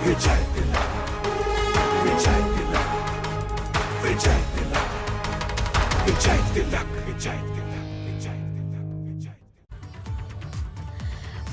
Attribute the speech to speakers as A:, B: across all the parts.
A: विजय तिलक, विजय तिलक, विजय तिलक, विजय तिलक, विजय तिलक, विजय तिलक, विजय।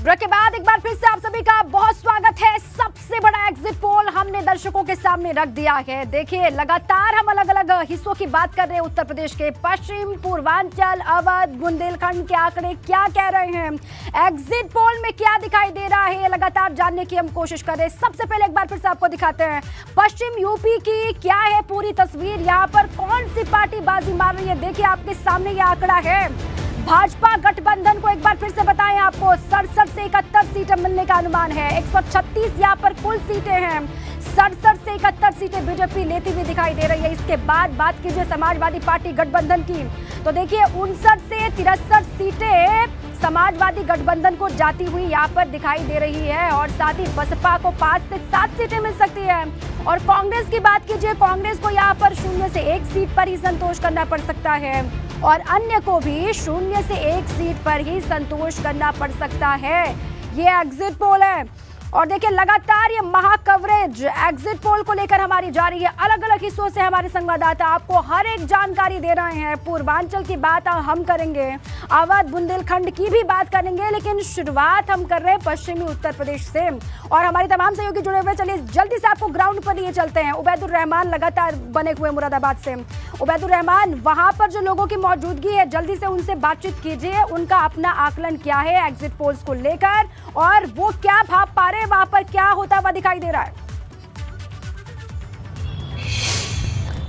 B: Break के बाद एक बार फिर से आप सभी का बहुत स्वागत है। सबसे बड़ा एग्जिट पोल हमने दर्शकों के सामने रख दिया है। देखिए, लगातार हम अलग अलग हिस्सों की बात कर रहे हैं। उत्तर प्रदेश के पश्चिम, पूर्वांचल, अवध, बुंदेलखंड के आंकड़े क्या कह रहे हैं, एग्जिट पोल में क्या दिखाई दे रहा है, लगातार जानने की हम कोशिश कर रहे हैं। सबसे पहले एक बार फिर से आपको दिखाते हैं पश्चिम यूपी की क्या है पूरी तस्वीर। यहाँ पर कौन सी पार्टी बाजी मार रही है, देखिए आपके सामने ये आंकड़ा है। भाजपा गठबंधन को एक बार फिर से बताएं, आपको 67 से 71 सीटें मिलने का अनुमान है। 136 यहाँ पर कुल सीटें हैं। 67 से 71 सीटें बीजेपी लेती हुई दिखाई दे रही है। इसके बाद बात कीजिए समाजवादी पार्टी गठबंधन की, तो देखिए 59 से 63 सीटें समाजवादी गठबंधन को जाती हुई यहाँ पर दिखाई दे रही है। और साथ ही बसपा को 5 से 7 सीटें मिल सकती है। और कांग्रेस की बात कीजिए, कांग्रेस को यहाँ पर 0 से 1 सीट पर ही संतोष करना पड़ सकता है और अन्य को भी 0 से 1 सीट पर ही संतोष करना पड़ सकता है। ये एग्जिट पोल है। और देखिए, लगातार ये महा कवरेज एग्जिट पोल को लेकर हमारी जारी है। अलग अलग हिस्सों से हमारे संवाददाता आपको हर एक जानकारी दे रहे हैं। पूर्वांचल की बात हम करेंगे, अवध, बुंदेलखंड की भी बात करेंगे, लेकिन शुरुआत हम कर रहे हैं पश्चिमी उत्तर प्रदेश से। और हमारे तमाम सहयोगी जुड़े हुए, चलिए जल्दी से आपको ग्राउंड पर लिए चलते हैं। उबैदुर रहमान लगातार बने हुए मुरादाबाद से। उबैदुर रहमान, वहां पर जो लोगों की मौजूदगी है, जल्दी से उनसे बातचीत कीजिए। उनका अपना आकलन क्या है एग्जिट पोल्स को लेकर और वो क्या भाव पा रहे, वहां पर क्या होता हुआ दिखाई दे रहा है?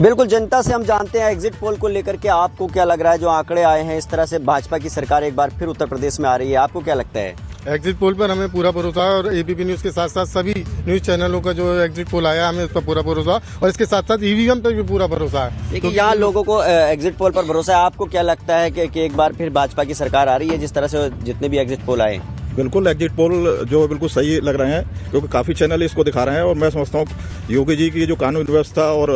C: बिल्कुल, जनता से हम जानते हैं एग्जिट पोल को लेकर के आपको क्या लग रहा है। जो आंकड़े आए हैं, इस तरह से भाजपा की सरकार एक बार फिर उत्तर प्रदेश में आ रही है, आपको क्या लगता है?
D: एग्जिट पोल पर हमें पूरा भरोसा है और एबीपी न्यूज के साथ साथ सभी न्यूज चैनलों का जो एग्जिट पोल आया, हमें उस पर पूरा भरोसा और इसके साथ साथ ईवीएम पर भी पूरा भरोसा है।
C: देखिए, यहाँ लोगों को एग्जिट पोल पर भरोसा है। आपको क्या लगता है कि एक बार फिर भाजपा की सरकार आ रही है, जिस तरह से जितने भी एग्जिट पोल आए?
E: बिल्कुल, एग्जिट पोल जो बिल्कुल सही लग रहे हैं, क्योंकि काफ़ी चैनल इसको दिखा रहे हैं। और मैं समझता हूँ योगी जी की जो कानून व्यवस्था और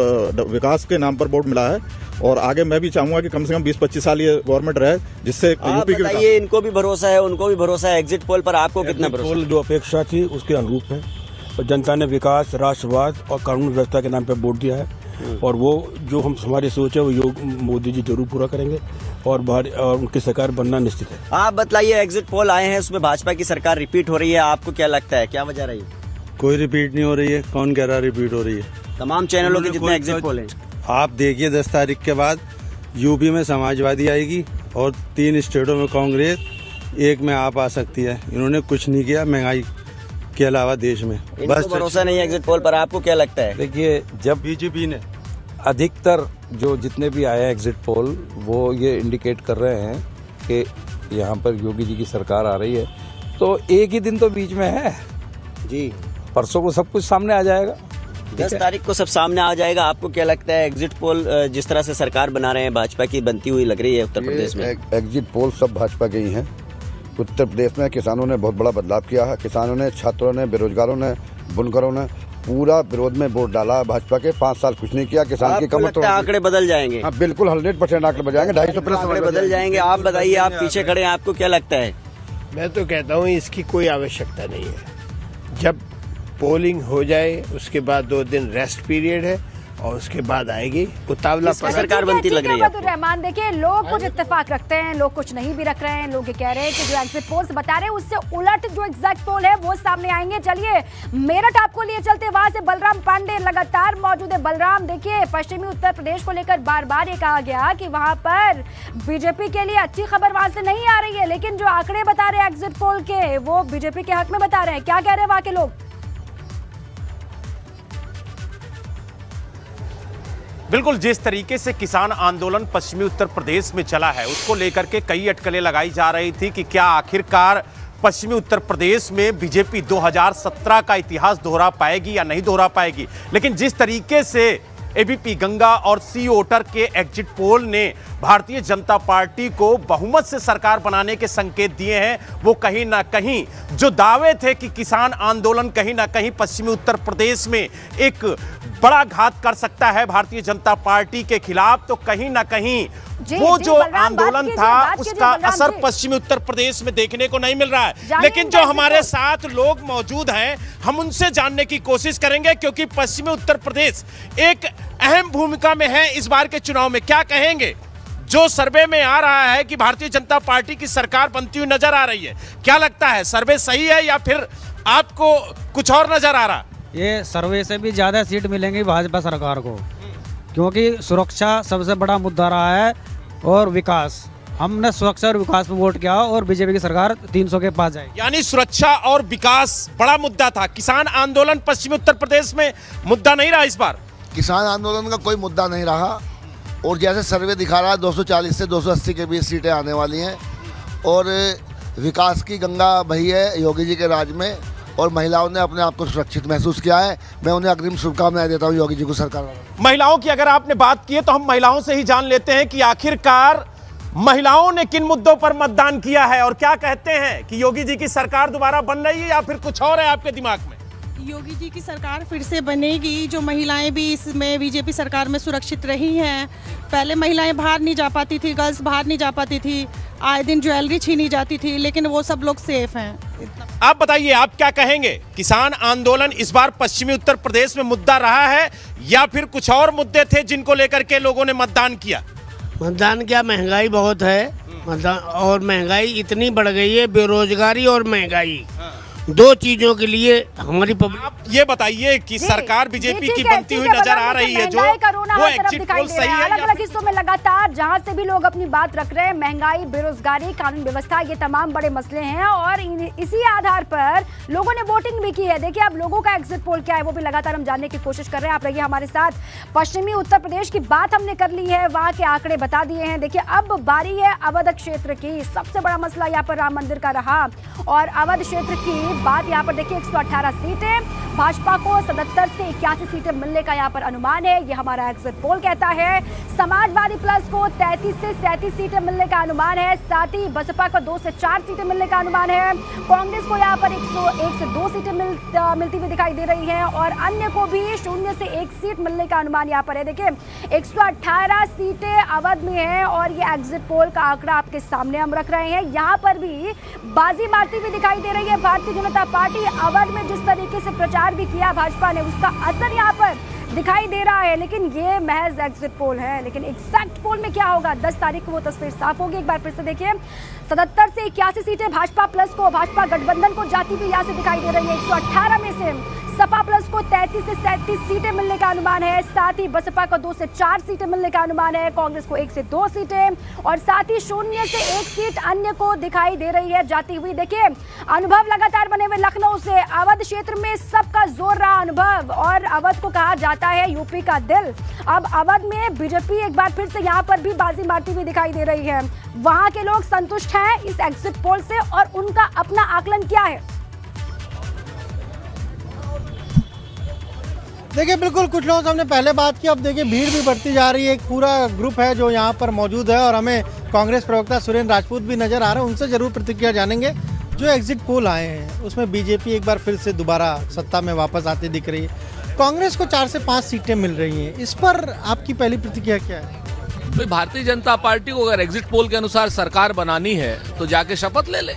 E: विकास के नाम पर वोट मिला है, और आगे मैं भी चाहूंगा कि कम से कम 20-25 साल ये गवर्नमेंट रहे, जिससे यूपी
C: के इनको भी भरोसा है, उनको भी भरोसा है। एग्जिट पोल पर आपको कितना भरोसा?
F: पोल जो अपेक्षा थी उसके अनुरूप है और जनता ने विकास, राष्ट्रवाद और कानून व्यवस्था के नाम पर वोट दिया है। और वो जो हमारी सोच है वो मोदी जी जरूर पूरा करेंगे और उनकी सरकार बनना निश्चित है।
C: आप बतलाइए, एग्जिट पोल आए हैं, उसमें भाजपा की सरकार रिपीट हो रही है, आपको क्या लगता है, क्या वजह रही?
G: कोई रिपीट नहीं हो रही है। कौन कह रहा है रिपीट हो रही है?
C: तमाम चैनलों के जितने एग्जिट पोल हैं।
G: आप देखिए 10 तारीख के बाद यूपी में समाजवादी आएगी और 3 स्टेटों में कांग्रेस, 1 में आप आ सकती है। इन्होंने कुछ नहीं किया महंगाई के अलावा देश में।
C: बस भरोसा नहीं है एग्जिट पोल पर, आपको क्या लगता है?
F: देखिए, जब बीजेपी ने अधिकतर जो जितने भी आए एग्जिट पोल वो ये इंडिकेट कर रहे हैं कि यहाँ पर योगी जी की सरकार आ रही है, तो एक ही दिन तो बीच में है
C: जी,
F: परसों को सब कुछ सामने आ जाएगा।
C: 10 तारीख को सब सामने आ जाएगा। आपको क्या लगता है, एग्जिट पोल जिस तरह से सरकार बना रहे हैं भाजपा की बनती हुई लग रही है उत्तर प्रदेश में?
H: एग्जिट पोल सब भाजपा के ही हैं। उत्तर प्रदेश में किसानों ने बहुत बड़ा बदलाव किया है। किसानों ने, छात्रों ने, बेरोजगारों ने, बुनकरों ने पूरा विरोध में वोट डाला भाजपा के। 5 साल कुछ नहीं किया। किसान की कमर तो
C: आंकड़े बदल जाएंगे।
H: हाँ, बिल्कुल 100% आंकड़े बदल जाएंगे। 250
C: आंकड़े बदल जाएंगे। आप बताइए, आप पीछे खड़े हैं, आपको क्या लगता है?
I: मैं तो कहता हूँ इसकी कोई आवश्यकता नहीं है। जब पोलिंग हो जाए उसके बाद 2 दिन रेस्ट पीरियड है और उसके बाद आएगी उतावला
C: सरकार बनती लग रही है।
B: रहमान, देखिए, लोग कुछ इत्तेफाक रखते हैं, लोग कुछ नहीं भी रख रहे हैं। लोग ये कह रहे हैं कि जो एग्जिट पोल्स बता रहे हैं उससे उलट जो एग्जैक्ट पोल है वो सामने आएंगे। चलिए मेरठ आपको लिए चलते, वहां से बलराम पांडे लगातार मौजूद है। बलराम, देखिए, पश्चिमी उत्तर प्रदेश को लेकर बार बार ये कहा गया कि वहां पर बीजेपी के लिए अच्छी खबर वहां से नहीं आ रही है, लेकिन जो आंकड़े बता रहे हैं एग्जिट पोल के वो बीजेपी के हक में बता रहे हैं। क्या कह रहे हैं वहां के लोग?
J: बिल्कुल, जिस तरीके से किसान आंदोलन पश्चिमी उत्तर प्रदेश में चला है उसको लेकर के कई अटकलें लगाई जा रही थी कि क्या आखिरकार पश्चिमी उत्तर प्रदेश में बीजेपी 2017 का इतिहास दोहरा पाएगी या नहीं दोहरा पाएगी। लेकिन जिस तरीके से एबीपी गंगा और सी वोटर के एग्जिट पोल ने भारतीय जनता पार्टी को बहुमत से सरकार बनाने के संकेत दिए हैं। वो कहीं ना कहीं जो दावे थे कि किसान आंदोलन कहीं ना कहीं पश्चिमी उत्तर प्रदेश में एक बड़ा घात कर सकता है भारतीय जनता पार्टी के खिलाफ, तो कहीं ना कहीं वो जो आंदोलन था उसका असर पश्चिमी उत्तर प्रदेश में देखने को नहीं मिल रहा है। लेकिन जो हमारे साथ लोग मौजूद हैं, हम उनसे जानने की कोशिश करेंगे, क्योंकि पश्चिमी उत्तर प्रदेश एक अहम भूमिका में है इस बार के चुनाव में। क्या कहेंगे? जो सर्वे में आ रहा है कि भारतीय जनता पार्टी की सरकार बनती हुई नजर आ रही है, क्या लगता है सर्वे सही है या फिर आपको कुछ और नजर आ रहा?
K: ये सर्वे से भी ज्यादा सीट मिलेंगी भाजपा सरकार को, क्योंकि सुरक्षा सबसे बड़ा मुद्दा रहा है और विकास। हमने सुरक्षा और विकास में वोट किया और बीजेपी की सरकार 300 के पास जाएगी।
J: यानी सुरक्षा और विकास बड़ा मुद्दा था, किसान आंदोलन पश्चिमी उत्तर प्रदेश में मुद्दा नहीं रहा इस बार।
L: किसान आंदोलन का कोई मुद्दा नहीं रहा और जैसे सर्वे दिखा रहा है 240 से 280 के बीच सीटें आने वाली हैं और विकास की गंगा बही है योगी जी के राज में और महिलाओं ने अपने आप को सुरक्षित महसूस किया है। मैं उन्हें अग्रिम शुभकामनाएं देता हूं योगी जी को सरकार।
J: महिलाओं की अगर आपने बात की है तो हम महिलाओं से ही जान लेते हैं कि आखिरकार महिलाओं ने किन मुद्दों पर मतदान किया है और क्या कहते हैं कि योगी जी की सरकार दोबारा बन रही है या फिर कुछ और है आपके दिमाग में?
M: योगी जी की सरकार फिर से बनेगी। जो महिलाएं भी इसमें बीजेपी सरकार में सुरक्षित रही हैं। पहले महिलाएं बाहर नहीं जा पाती थी, गर्ल्स बाहर नहीं जा पाती थी, आए दिन ज्वेलरी छीनी जाती थी, लेकिन वो सब लोग सेफ हैं।
J: आप बताइए, आप क्या कहेंगे? किसान आंदोलन इस बार पश्चिमी उत्तर प्रदेश में मुद्दा रहा है या फिर कुछ और मुद्दे थे जिनको लेकर के लोगों ने मतदान किया?
I: मतदान क्या, महंगाई बहुत है मतदान, और महंगाई इतनी बढ़ गई है, बेरोजगारी और महंगाई दो चीजों के लिए हमारी पब्लिक।
J: आप ये बताइए कि सरकार बीजेपी की बनती हुई नजर आ रही है, जो वो एग्जिट पोल सही है?
B: अलग अलग हिस्सों में लगातार जहां से भी लोग अपनी बात रख रहे हैं, महंगाई, बेरोजगारी, कानून व्यवस्था, ये तमाम बड़े मसले हैं और इसी आधार पर लोगों ने वोटिंग भी की है। देखिए अब लोगों का एग्जिट पोल क्या है वो भी लगातार हम जानने की कोशिश कर रहे हैं। आप रहिए हमारे साथ। पश्चिमी उत्तर प्रदेश की बात हमने कर ली है, वहां के आंकड़े बता दिए हैं। देखिए अब बारी है अवध क्षेत्र की। सबसे बड़ा मसला यहाँ पर राम मंदिर का रहा और अवध क्षेत्र की बात यहाँ पर देखिए 118 सीटें, भाजपा को 77 से 81 सीटें मिलने का यहाँ पर अनुमान है, ये हमारा एग्जिट पोल कहता है। समाजवादी प्लस को 33 से 37 सीटें मिलने का अनुमान है, साथ ही बसपा को 2 से 4 सीटें मिलने का अनुमान है। कांग्रेस को यहाँ पर 101 से 2 सीटें मिलती हुई दिखाई दे रही हैं और अन्य को भी 0 से 1 सीट मिलने का अनुमान यहाँ पर है। देखिए 118 सीटें अवध में है और ये एग्जिट पोल का आंकड़ा आपके सामने हम रख रहे हैं। यहाँ पर भी बाजी मारती हुई दिखाई दे रही है भारतीय जनता पार्टी। अवध में जिस तरीके से प्रचार भी किया भाजपा ने, उसका असर यहाँ पर दिखाई दे रहा है, लेकिन ये महज एग्जिट पोल है। लेकिन एग्जैक्ट पोल में क्या होगा 10 तारीख को वो तस्वीर साफ होगी। एक बार फिर से देखिए 77 से 81 सीटें भाजपा प्लस को, भाजपा गठबंधन को जाती हुई यहाँ से दिखाई दे रही है। 118 में से सपा प्लस को 33 से 37 सीटें मिलने का अनुमान है, साथ ही बसपा को 2 से 4 सीटें मिलने का अनुमान है, कांग्रेस को 1 से 2 सीटें और साथ ही 0 से 1 सीट अन्य को दिखाई दे रही है जाती हुई। देखिए अनुभव लगातार बने हुए लखनऊ से अवध क्षेत्र में सबका जोर रहा अनुभव और अवध को कहा जाता है यूपी का दिल। अब अवध में बीजेपी एक बार फिर से यहाँ पर भी बाजी मारती हुई दिखाई दे रही है। वहां के लोग संतुष्ट हैं इस एग्जिट पोल से और उनका अपना आकलन क्या है?
N: देखिए बिल्कुल, कुछ लोगों से हमने पहले बात की, अब देखिए भीड़ भी बढ़ती जा रही है। एक पूरा ग्रुप है जो यहाँ पर मौजूद है और हमें कांग्रेस प्रवक्ता सुरेंद्र राजपूत भी नजर आ रहे हैं, उनसे जरूर प्रतिक्रिया जानेंगे। जो एग्जिट पोल आए हैं उसमें बीजेपी एक बार फिर से दोबारा सत्ता में वापस आती दिख रही है, कांग्रेस को 4 से 5 सीटें मिल रही हैं, इस पर आपकी पहली प्रतिक्रिया क्या है?
O: तो भारतीय जनता पार्टी को अगर एग्जिट पोल के अनुसार सरकार बनानी है तो जाके शपथ ले ले,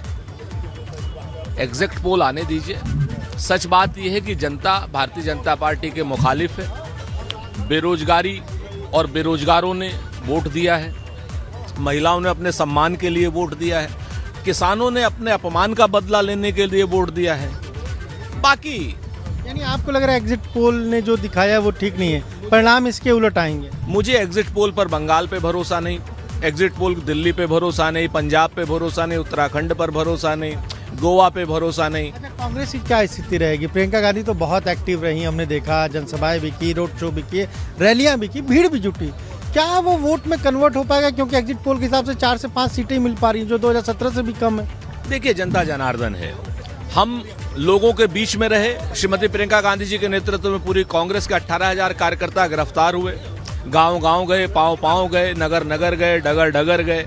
O: एग्जिट पोल आने दीजिए। सच बात यह है कि जनता भारतीय जनता पार्टी के मुखालिफ है। बेरोजगारी और बेरोजगारों ने वोट दिया है, महिलाओं ने अपने सम्मान के लिए वोट दिया है, किसानों ने अपने अपमान का बदला लेने के लिए वोट दिया है। बाकी
N: यानी आपको लग रहा है एग्जिट पोल ने जो दिखाया वो ठीक नहीं है, परिणाम इसके उलट आएंगे?
O: मुझे एग्जिट पोल पर बंगाल पे भरोसा नहीं, एग्जिट पोल दिल्ली पे भरोसा नहीं, पंजाब पे भरोसा नहीं, उत्तराखंड पर भरोसा नहीं, गोवा पे भरोसा नहीं।
N: अच्छा, कांग्रेस की क्या स्थिति रहेगी? प्रियंका गांधी तो बहुत एक्टिव रही, हमने देखा, जनसभाएं भी की, रोड शो भी किए, रैलियां भी की, भीड़ भी जुटी। क्या वो वोट में कन्वर्ट हो पाएगा? क्योंकि एग्जिट पोल के हिसाब से 4 से 5 सीटें मिल पा रही जो 2017 से भी कम है।
O: देखिए जनता जनार्दन है, हम लोगों के बीच में रहे। श्रीमती प्रियंका गांधी जी के नेतृत्व में पूरी कांग्रेस के 18,000 कार्यकर्ता गिरफ्तार हुए, गांव-गांव गए, पांव-पांव गए, नगर-नगर गए, डगर-डगर गए।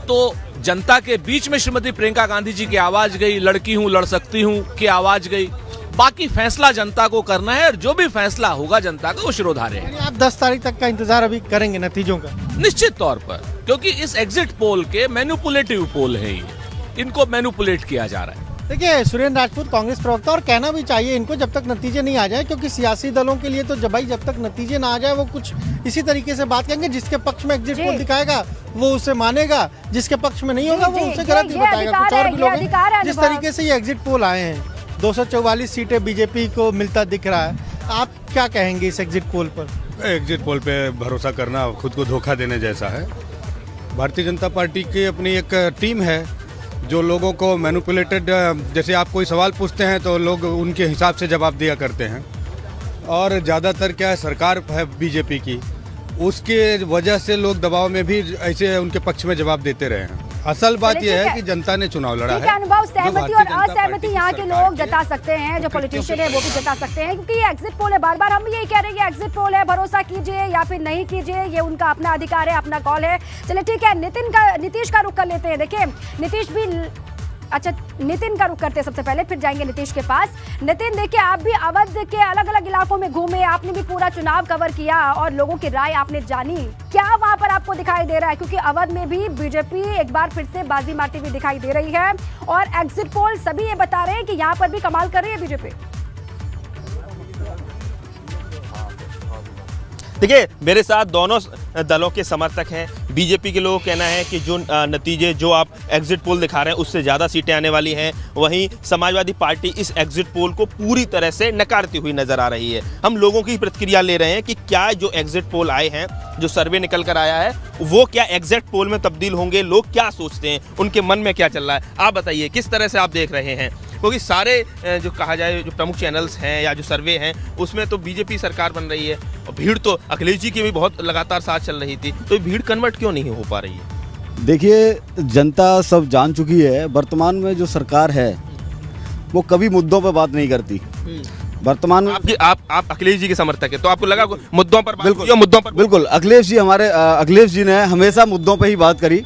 O: तो जनता के बीच में श्रीमती प्रियंका गांधी जी की आवाज गई, लड़की हूं लड़ सकती हूं की आवाज गई। बाकी फैसला जनता को करना है और जो भी फैसला होगा जनता का वो शिरोधार्य है।
N: आप 10 तारीख तक का इंतजार अभी करेंगे नतीजों का?
O: निश्चित तौर पर, क्योंकि इस एग्जिट पोल के मैनिपुलेटिव पोल है ये, इनको मैनिपुलेट किया जा रहा है।
N: देखिए, सुरेंद्र राजपूत कांग्रेस प्रवक्ता, और कहना भी चाहिए इनको जब तक नतीजे नहीं आ जाए, क्योंकि सियासी दलों के लिए तो जब तक नतीजे ना आ जाए वो कुछ इसी तरीके से बात करेंगे। जिसके पक्ष में एग्जिट पोल दिखाएगा वो उसे मानेगा, जिसके पक्ष में नहीं होगा वो उसे गलत ही बताएगा। कुछ और भी लोग हैं जिस तरीके से ये एग्जिट पोल आए हैं, 244 सीटें बीजेपी को मिलता दिख रहा है। आप क्या कहेंगे इस एग्जिट पोल पर?
P: एग्जिट पोल पे भरोसा करना खुद को धोखा देने जैसा है। भारतीय जनता पार्टी की अपनी एक टीम है जो लोगों को मैनिपुलेटेड, जैसे आप कोई सवाल पूछते हैं तो लोग उनके हिसाब से जवाब दिया करते हैं, और ज़्यादातर क्या है, सरकार है बीजेपी की, उसके वजह से लोग दबाव में भी ऐसे उनके पक्ष में जवाब देते रहे हैं। असल बात यह है कि जनता ने चुनाव लड़ा है।
B: अनुभव, सहमति और असहमति यहाँ के लोग जता सकते हैं, जो पॉलिटिशियन है वो भी जता सकते हैं, क्योंकि ये एग्जिट पोल है। बार बार हम यही कह रहे हैं कि एग्जिट पोल है, भरोसा कीजिए या फिर नहीं कीजिए, ये उनका अपना अधिकार है, अपना कॉल है। चलिए ठीक है, नीतीश का रुख कर लेते हैं। देखिए नितिन का रुख करते हैं सबसे पहले, फिर जाएंगे नीतीश के पास। नितिन, देखिए आप भी अवध के अलग अलग इलाकों में घूमे, आपने भी पूरा चुनाव कवर किया और लोगों की राय आपने जानी। क्या वहां पर आपको दिखाई दे रहा है, क्योंकि अवध में भी बीजेपी एक बार फिर से बाजी मारती हुई दिखाई दे रही है और एग्जिट पोल सभी ये बता रहे हैं कि यहाँ पर भी कमाल कर रही है बीजेपी।
Q: देखिए, मेरे साथ दोनों दलों के समर्थक हैं। बीजेपी के लोगों का कहना है कि जो नतीजे जो आप एग्जिट पोल दिखा रहे हैं उससे ज़्यादा सीटें आने वाली हैं। वहीं समाजवादी पार्टी इस एग्जिट पोल को पूरी तरह से नकारती हुई नजर आ रही है। हम लोगों की प्रतिक्रिया ले रहे हैं कि क्या जो एग्जिट पोल आए हैं, जो सर्वे निकल कर आया है, वो क्या एग्जिट पोल में तब्दील होंगे, लोग क्या सोचते हैं, उनके मन में क्या चल रहा है, आप बताइए किस तरह से आप देख रहे हैं। क्योंकि सारे जो कहा जाए जो प्रमुख चैनल्स हैं या जो सर्वे हैं उसमें तो बीजेपी सरकार बन रही है, और भीड़ तो अखिलेश जी की भी बहुत लगातार साथ चल रही थी, तो भीड़ कन्वर्ट क्यों नहीं हो पा रही है?
R: देखिए, जनता सब जान चुकी है वर्तमान में जो सरकार है वो कभी मुद्दों पर बात नहीं करती। वर्तमान में
Q: आप अखिलेश जी के समर्थक है, तो आपको लगा मुद्दों पर बात?
R: बिल्कुल, अखिलेश जी ने हमेशा मुद्दों पर ही बात करी,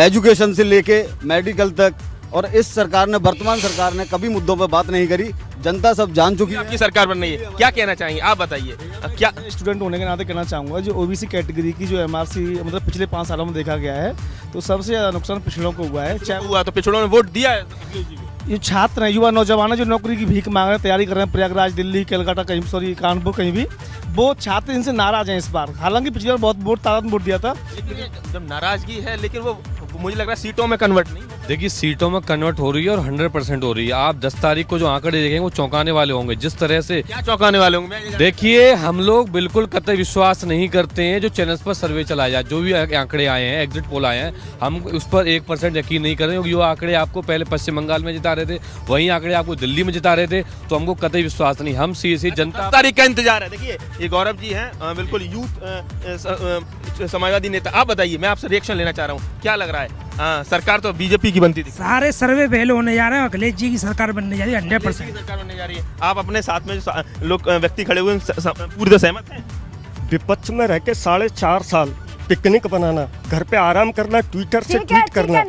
R: एजुकेशन से लेके मेडिकल तक, और इस सरकार ने, वर्तमान सरकार ने कभी मुद्दों पर बात नहीं करी। जनता सब जान चुकी है।
Q: आपकी सरकार बन रही है, क्या कहना चाहेंगे आप बताइए? क्या
S: स्टूडेंट होने के नाते कहना चाहूँगा, जो ओबीसी कैटेगरी की जो एमआरसी मतलब पिछले 5 सालों में देखा गया है, तो सबसे ज़्यादा नुकसान पिछड़ों को हुआ है। चाहे
Q: हुआ तो पिछड़ों ने वोट दिया है।
S: ये छात्र हैं, युवा नौजवान जो नौकरी की भीख मांग रहे हैं, तैयारी कर रहे हैं, प्रयागराज, दिल्ली, कलकत्ता, कहीं सॉरी कानपुर, कहीं भी, वो छात्र इनसे नाराज हैं इस बार। हालांकि पिछली बार बहुत वोट तादाद में वोट दिया था।
Q: जब नाराजगी है, लेकिन वो मुझे लग रहा है सीटों में कन्वर्ट नहीं।
T: देखिए, सीटों में कन्वर्ट हो रही है और 100% हो रही है। आप 10 तारीख को जो आंकड़े देखेंगे वो चौंकाने वाले होंगे। जिस तरह से
Q: क्या चौंकाने वाले होंगे?
T: देखिए, हम लोग बिल्कुल कतई विश्वास नहीं करते हैं जो चैनल्स पर सर्वे चलाया जाए, जो भी आंकड़े आए हैं, एग्जिट पोल आए हैं, हम उस पर 1% यकीन नहीं कर रहे, क्योंकि वो आंकड़े आपको पहले पश्चिम बंगाल में जिता रहे थे, वहीं आंकड़े आपको दिल्ली में जिता रहे थे, तो हमको कतई विश्वास नहीं। हम सीधे जनता
Q: तारीख का इंतजार है। देखिए, ये गौरव जी हैं, बिल्कुल यूथ समाजवादी नेता। आप बताइए, मैं आपसे रिएक्शन लेना चाह रहा हूँ, क्या लग रहा है? सरकार तो बीजेपी की बनती थी,
U: सारे सर्वे फेल होने जा रहे हैं, अखिलेश जी की सरकार बनने जा रही है, 100%
Q: सरकार बनने जा रही है। आप अपने साथ में जो लोग व्यक्ति खड़े हुए पूरी तरह सहमत हैं?
V: विपक्ष में रह के 4.5 साल पिकनिक बनाना, घर पे आराम करना, ट्विटर से ट्वीट करना,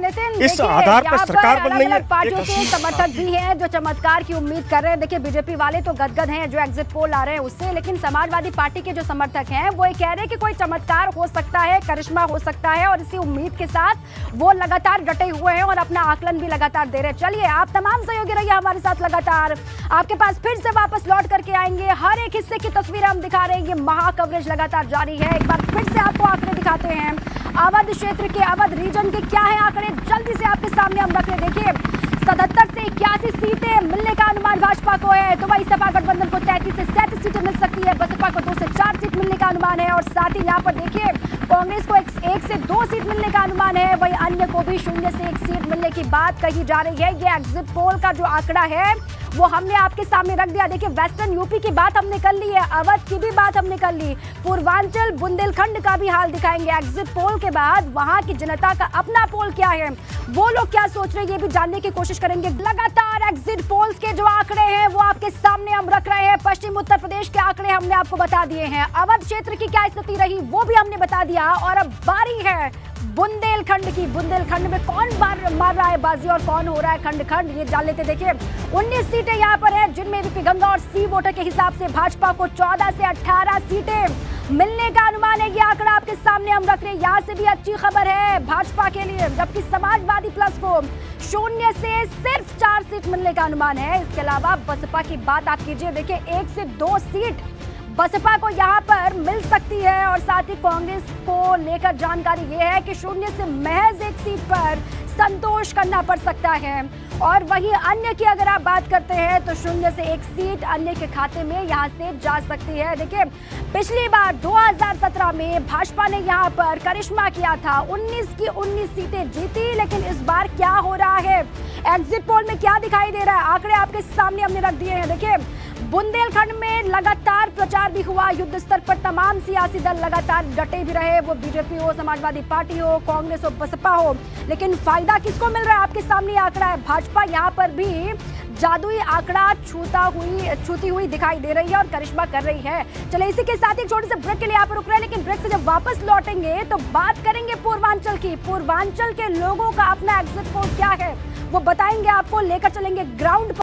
V: इस आधार पर सरकार बन रही है।
B: पार्टियों के समर्थक भी हैं जो चमत्कार की उम्मीद कर रहे हैं। देखिए, बीजेपी वाले तो गदगद हैं जो एग्जिट पोल आ रहे हैं उससे, लेकिन समाजवादी पार्टी के जो समर्थक हैं वो ये कह रहे हैं कि कोई चमत्कार हो सकता है, करिश्मा हो सकता है, और इसी उम्मीद के साथ वो लगातार डटे हुए हैं और अपना आकलन भी लगातार दे रहे हैं। चलिए, आप तमाम सहयोगी रहिए हमारे साथ, लगातार आपके पास फिर से वापस लौट करके आएंगे। हर एक हिस्से की तस्वीर हम दिखा रहे हैं, ये महा कवरेज लगातार जारी है। एक बार फिर से आपको आंकड़े दिखाते हैं अवध क्षेत्र के, अवध रीजन के क्या है आंकड़े, जल्दी से आपके सामने हम रख रहे। देखिए, 77 से 81 सीटें मिलने का अनुमान भाजपा को है, तो वही सपा गठबंधन को 33 से 37 सीटें मिल सकती है, बसपा को 2 से 4 सीट मिलने का अनुमान है, और साथ ही यहाँ पर देखिए कांग्रेस को 1 से 2 सीट मिलने का अनुमान है, वही अन्य को भी 0 से 1 सीट मिलने की बात कही जा रही है। ये एग्जिट पोल का जो आंकड़ा है वो हमने आपके सामने रख दिया। देखिए, वेस्टर्न यूपी की बात हमने कर ली है, अवध की भी बात हमने कर ली, पूर्वांचल बुंदेलखंड का भी हाल दिखाएंगे। एग्जिट पोल के बाद वहां की जनता का अपना पोल क्या है, वो लोग क्या सोच रहे हैं, ये भी जानने की कोशिश करेंगे। लगातार एग्जिट पोल्स के जो आंकड़े हैं वो आपके सामने हम रख रहे हैं। पश्चिम उत्तर प्रदेश के आंकड़े हमने आपको बता दिए हैं, अवध क्षेत्र की क्या स्थिति रही वो भी हमने बता दिया, और अब बारी है बुंदेलखंड की। बुंदेलखंड में कौन मार रहा है बाजी और कौन हो रहा है खंड खंड, ये जान लेते। देखिए 19 सीटें यहाँ पर है, जिनमें वीपी गंगा और सी वोटर के हिसाब से भाजपा को 14 से 18 सीटें मिलने का अनुमान है। ये आंकड़ा आपके सामने हम रख रहे हैं। यहाँ से भी अच्छी खबर है भाजपा के लिए, जबकि समाजवादी प्लस को 0 से सिर्फ 4 सीट मिलने का अनुमान है। इसके अलावा बसपा की बात आप कीजिए, देखिए 1 से 2 सीट बसपा को यहाँ पर मिल सकती है, और साथ ही कांग्रेस को लेकर जानकारी ये है कि 0 से महज 1 सीट पर संतोष करना पड़ सकता है। और वहीं अन्य की अगर आप बात करते हैं तो 0 से 1 सीट अन्य के खाते में यहाँ से जा सकती है। देखिए पिछली बार 2017 में भाजपा ने यहाँ पर करिश्मा किया था, 19 की 19 सीटें जीती, लेकिन इस बार क्या हो रहा है, एग्जिट पोल में क्या दिखाई दे रहा है, आंकड़े आपके सामने हमने रख दिए हैं। देखिए बुंदेलखंड में लगातार प्रचार भी हुआ, युद्ध स्तर पर तमाम सियासी दल लगातार डटे भी रहे, वो बीजेपी हो, समाजवादी पार्टी हो, कांग्रेस हो, बसपा हो, लेकिन फायदा किसको मिल रहा है आपके सामने आंकड़ा है। भाजपा यहाँ पर भी जादुई आंकड़ा छूती हुई दिखाई दे रही है और करिश्मा कर रही है। चले इसी के साथ ही छोटे से ब्रेक के लिए यहाँ पर रुक रहे हैं, लेकिन ब्रेक से जब वापस लौटेंगे तो बात करेंगे पूर्वांचल की। पूर्वांचल के लोगों का अपना एग्जिट पोल क्या है वो बताएंगे आपको, लेकर चलेंगे ग्राउंड पर।